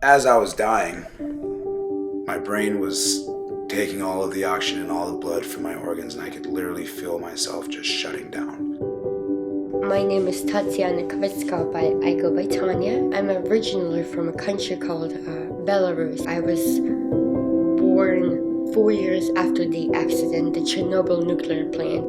As I was dying, my brain was taking all of the oxygen and all the blood from my organs, and I could literally feel myself just shutting down. My name is Tatiana Kvitska, but I go by Tanya. I'm originally from a country called Belarus. I was born 4 years after the accident, the Chernobyl nuclear plant.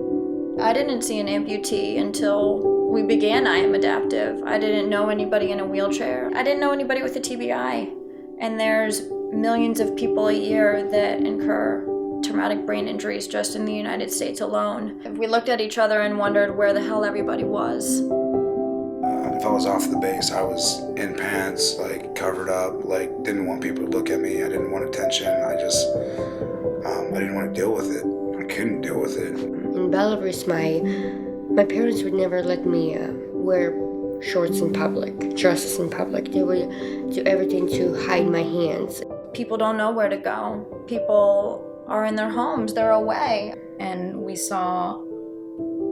I didn't see an amputee until we began I Am Adaptive. I didn't know anybody in a wheelchair. I didn't know anybody with a TBI. And there's millions of people a year that incur traumatic brain injuries just in the United States alone. We looked at each other and wondered where the hell everybody was. If I was off the base, I was in pants, covered up, didn't want people to look at me. I didn't want attention. I didn't want to deal with it. I couldn't deal with it. In Belarus, my parents would never let me wear shorts in public, dresses in public. They would do everything to hide my hands. People don't know where to go. People are in their homes, they're away. And we saw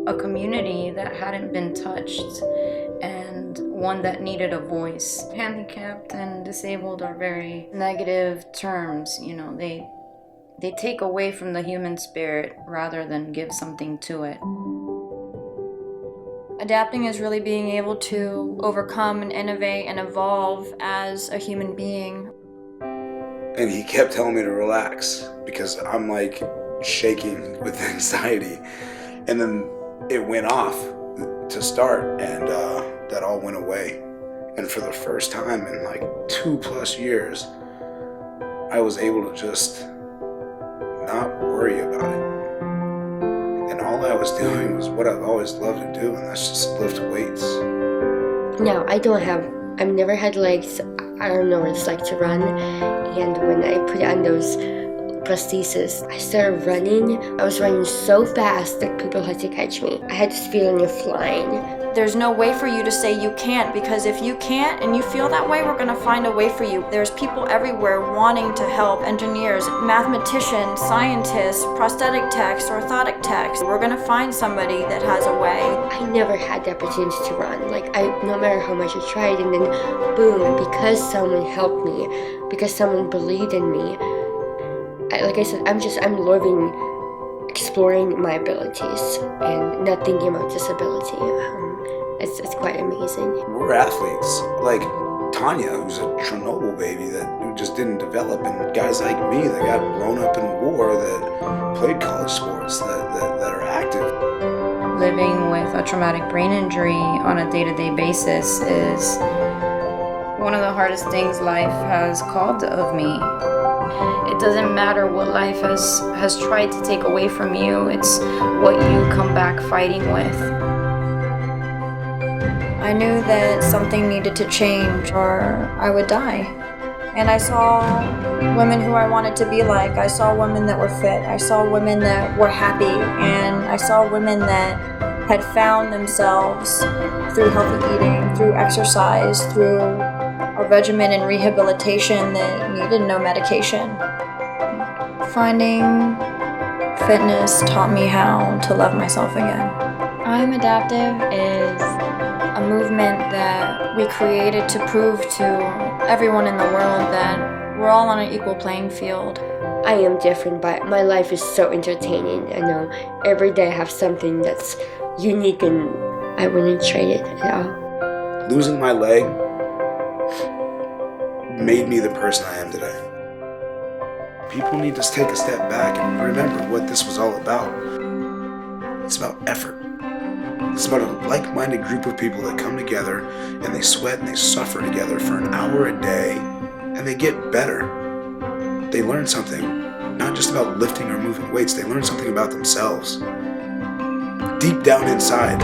a community that hadn't been touched and one that needed a voice. Handicapped and disabled are very negative terms, they take away from the human spirit rather than give something to it. Adapting is really being able to overcome and innovate and evolve as a human being. And he kept telling me to relax because I'm shaking with anxiety. And then it went off to start, and that all went away. And for the first time in 2+ years, I was able to just not worry about it. And all I was doing was what I've always loved to do, and that's just lift weights. No, I've never had legs. I don't know what it's like to run. And when I put on those prosthesis, I started running. I was running so fast that people had to catch me. I had this feeling of flying. There's no way for you to say you can't, because if you can't and you feel that way, we're gonna find a way for you. There's people everywhere wanting to help, engineers, mathematicians, scientists, prosthetic techs, orthotic techs. We're gonna find somebody that has a way. I never had the opportunity to run. No matter how much I tried, and then boom, because someone helped me, because someone believed in me. Like I said, I'm loving exploring my abilities and not thinking about disability. It's quite amazing. We're athletes. Like Tanya, who's a Chernobyl baby who just didn't develop, and guys like me that got blown up in war that played college sports that are active. Living with a traumatic brain injury on a day-to-day basis is one of the hardest things life has called of me. It doesn't matter what life has tried to take away from you, it's what you come back fighting with. I knew that something needed to change or I would die. And I saw women who I wanted to be like. I saw women that were fit. I saw women that were happy. And I saw women that had found themselves through healthy eating, through exercise, through a regimen and rehabilitation that needed no medication. Finding fitness taught me how to love myself again. I'm Adaptive is a movement that we created to prove to everyone in the world that we're all on an equal playing field. I am different, but my life is so entertaining. I know every day I have something that's unique, and I wouldn't trade it at all. Losing my leg made me the person I am today. People need to take a step back and remember what this was all about. It's about effort. It's about a like-minded group of people that come together and they sweat and they suffer together for an hour a day, and they get better. They learn something, not just about lifting or moving weights, they learn something about themselves. Deep down inside,